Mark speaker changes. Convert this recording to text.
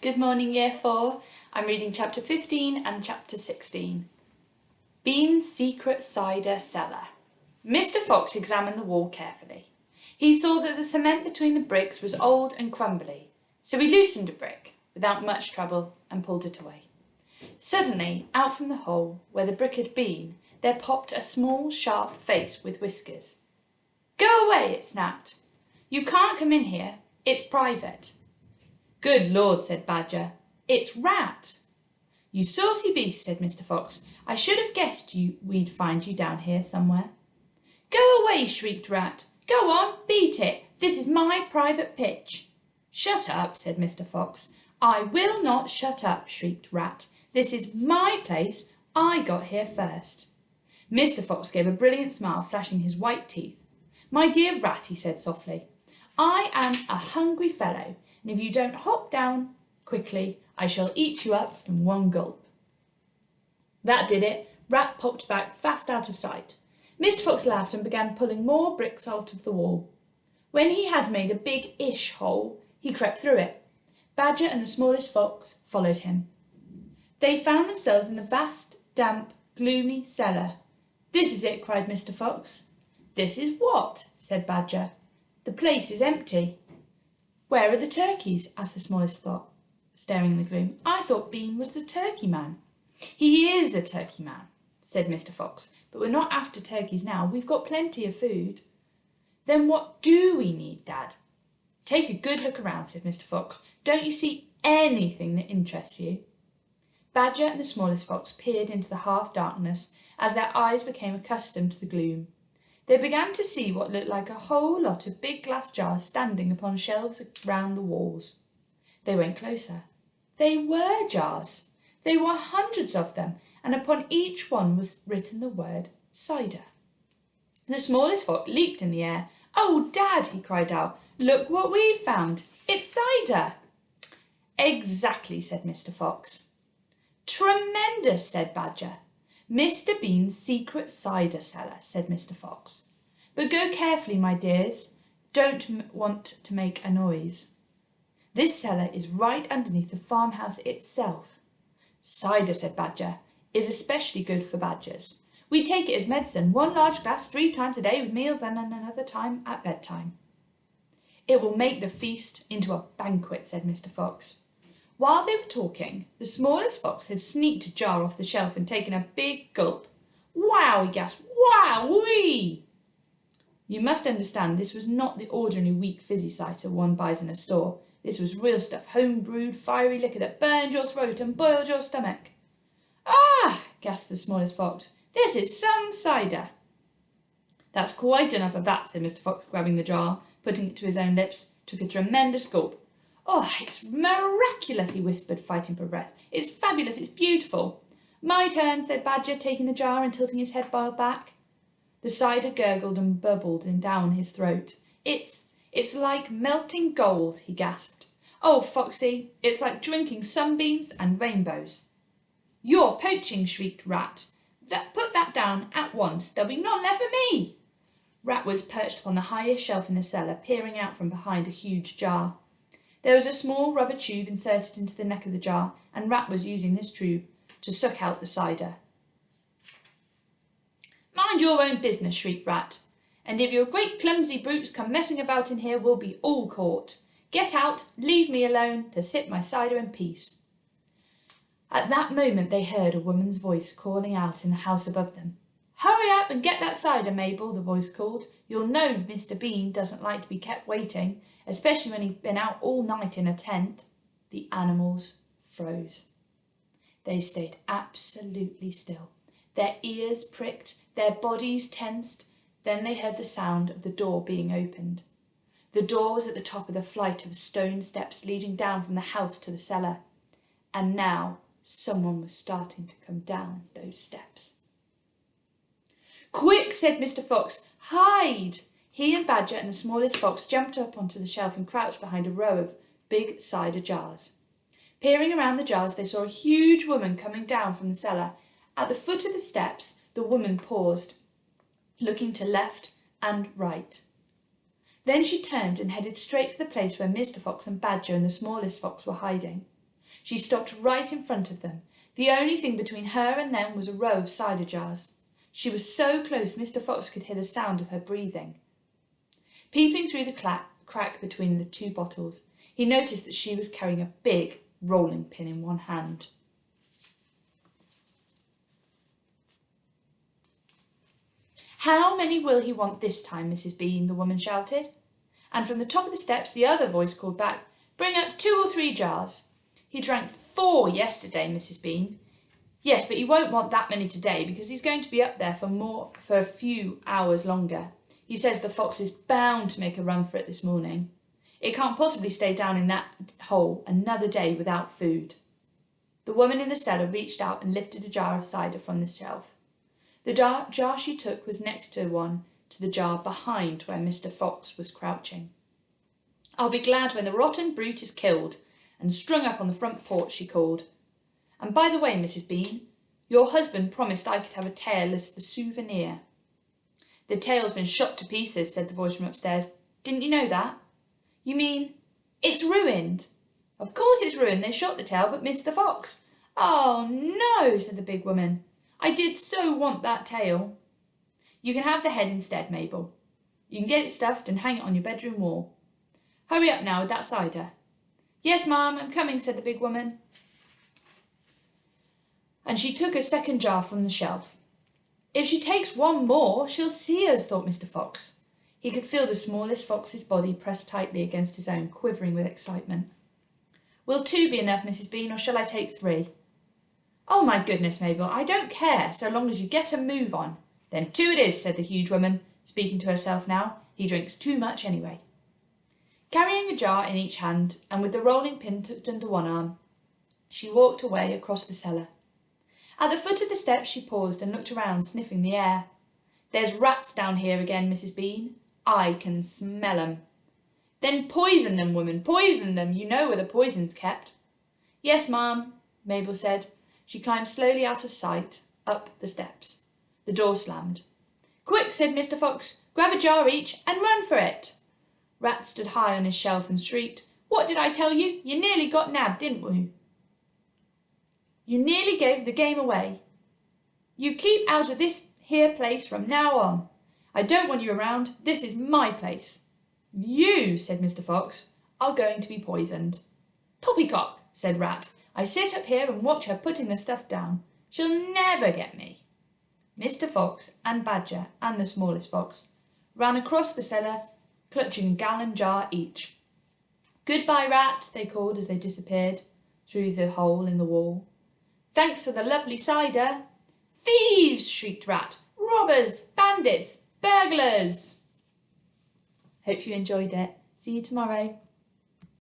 Speaker 1: Good morning, Year 4. I'm reading Chapter 15 and Chapter 16. Bean's Secret Cider Cellar. Mr. Fox examined the wall carefully. He saw that the cement between the bricks was old and crumbly, so he loosened a brick without much trouble and pulled it away. Suddenly, out from the hole where the brick had been, there popped a small, sharp face with whiskers. "Go away," it snapped. "You can't come in here. It's private." "Good Lord," said Badger. "It's Rat." "You saucy beast," said Mr. Fox. "I should have guessed we'd find you down here somewhere." "Go away," shrieked Rat. "Go on, beat it. This is my private pitch." "Shut up," said Mr. Fox. "I will not shut up," shrieked Rat. "This is my place. I got here first." Mr. Fox gave a brilliant smile, flashing his white teeth. "My dear Rat," he said softly, "I am a hungry fellow, and if you don't hop down quickly, I shall eat you up in one gulp." That did it. Rat popped back fast out of sight. Mr. Fox laughed and began pulling more bricks out of the wall. When he had made a big-ish hole, he crept through it. Badger and the smallest fox followed him. They found themselves in the vast, damp, gloomy cellar. "This is it," cried Mr. Fox. "This is what?" said Badger. "The place is empty." "Where are the turkeys?" asked the smallest fox, staring in the gloom. "I thought Bean was the turkey man." "He is a turkey man," said Mr. Fox, "but we're not after turkeys now. We've got plenty of food." "Then what do we need, Dad?" "Take a good look around," said Mr. Fox. "Don't you see anything that interests you?" Badger and the smallest fox peered into the half-darkness as their eyes became accustomed to the gloom. They began to see what looked like a whole lot of big glass jars standing upon shelves round the walls. They went closer. They were jars. There were hundreds of them, and upon each one was written the word cider. The smallest fox leaped in the air. "Oh, Dad," he cried out, "look what we've found. It's cider." "Exactly," said Mr. Fox. "Tremendous," said Badger. "Mr. Bean's secret cider cellar," said Mr. Fox. "But go carefully, my dears. Don't want to make a noise. This cellar is right underneath the farmhouse itself." "Cider," said Badger, "is especially good for badgers. We take it as medicine, one large glass 3 times a day with meals and another time at bedtime." "It will make the feast into a banquet," said Mr. Fox. While they were talking, the smallest fox had sneaked a jar off the shelf and taken a big gulp. "Wow!" he gasped. "Wow-wee!" You must understand this was not the ordinary weak fizzy cider one buys in a store. This was real stuff, home-brewed, fiery liquor that burned your throat and boiled your stomach. "Ah!" gasped the smallest fox. "This is some cider." "That's quite enough of that," said Mr. Fox, grabbing the jar, putting it to his own lips, took a tremendous gulp. "Oh, it's miraculous," he whispered, fighting for breath. "It's fabulous, it's beautiful." "My turn," said Badger, taking the jar and tilting his head back. The cider gurgled and bubbled down his throat. It's like melting gold," he gasped. "Oh, Foxy, it's like drinking sunbeams and rainbows." "You're poaching," shrieked Rat. Put that down at once. There'll be none left for me." Rat was perched upon the highest shelf in the cellar, peering out from behind a huge jar. There was a small rubber tube inserted into the neck of the jar, and Rat was using this tube to suck out the cider. "Mind your own business," shrieked Rat. "And if your great clumsy brutes come messing about in here, we'll be all caught. Get out, leave me alone to sip my cider in peace." At that moment they heard a woman's voice calling out in the house above them. "Hurry up and get that cider, Mabel," the voice called. "You'll know Mr. Bean doesn't like to be kept waiting, especially when he's been out all night in a tent." The animals froze. They stayed absolutely still. Their ears pricked, their bodies tensed. Then they heard the sound of the door being opened. The door was at the top of the flight of stone steps leading down from the house to the cellar. And now someone was starting to come down those steps. "Quick," said Mr. Fox. "Hide!" He and Badger and the smallest fox jumped up onto the shelf and crouched behind a row of big cider jars. Peering around the jars, they saw a huge woman coming down from the cellar. At the foot of the steps, the woman paused, looking to left and right. Then she turned and headed straight for the place where Mr. Fox and Badger and the smallest fox were hiding. She stopped right in front of them. The only thing between her and them was a row of cider jars. She was so close Mr. Fox could hear the sound of her breathing. Peeping through the crack between the two bottles, he noticed that she was carrying a big rolling pin in one hand. "How many will he want this time, Mrs. Bean?" the woman shouted. And from the top of the steps the other voice called back, "Bring up 2 or 3 jars. He drank 4 yesterday, Mrs. Bean." "Yes, but he won't want that many today because he's going to be up there for a few hours longer. He says the fox is bound to make a run for it this morning. It can't possibly stay down in that hole another day without food." The woman in the cellar reached out and lifted a jar of cider from the shelf. The jar she took was next to the jar behind where Mr. Fox was crouching. "I'll be glad when the rotten brute is killed and strung up on the front porch," she called. "And by the way, Mrs. Bean, your husband promised I could have a tail as the souvenir." "The tail's been shot to pieces," said the voice from upstairs. "Didn't you know that?" "You mean it's ruined?" "Of course it's ruined. They shot the tail but missed the fox." "Oh no," said the big woman. "I did so want that tail." "You can have the head instead, Mabel. You can get it stuffed and hang it on your bedroom wall. Hurry up now with that cider." "Yes, ma'am, I'm coming," said the big woman. And she took a second jar from the shelf. "If she takes one more, she'll see us," thought Mr. Fox. He could feel the smallest fox's body pressed tightly against his own, quivering with excitement. "Will 2 be enough, Mrs. Bean, or shall I take 3? "Oh, my goodness, Mabel, I don't care, so long as you get a move on." "Then 2 it is," said the huge woman, speaking to herself now. "He drinks too much anyway." Carrying a jar in each hand, and with the rolling pin tucked under one arm, she walked away across the cellar. At the foot of the steps she paused and looked around, sniffing the air. "There's rats down here again, Mrs. Bean. I can smell 'em." "Then poison them, woman, poison them. You know where the poison's kept." "Yes, ma'am," Mabel said. She climbed slowly out of sight, up the steps. The door slammed. "Quick," said Mr. Fox, "grab a jar each and run for it." Rat stood high on his shelf and shrieked, "What did I tell you? You nearly got nabbed, didn't we? You nearly gave the game away. You keep out of this here place from now on. I don't want you around. This is my place." "You," said Mr. Fox, "are going to be poisoned." "Poppycock," said Rat. "I sit up here and watch her putting the stuff down. She'll never get me." Mr. Fox and Badger and the smallest fox ran across the cellar, clutching a gallon jar each. "Goodbye, Rat," they called as they disappeared through the hole in the wall. "Thanks for the lovely cider." "Thieves!" shrieked Rat. "Robbers! Bandits! Burglars!" Hope you enjoyed it. See you tomorrow.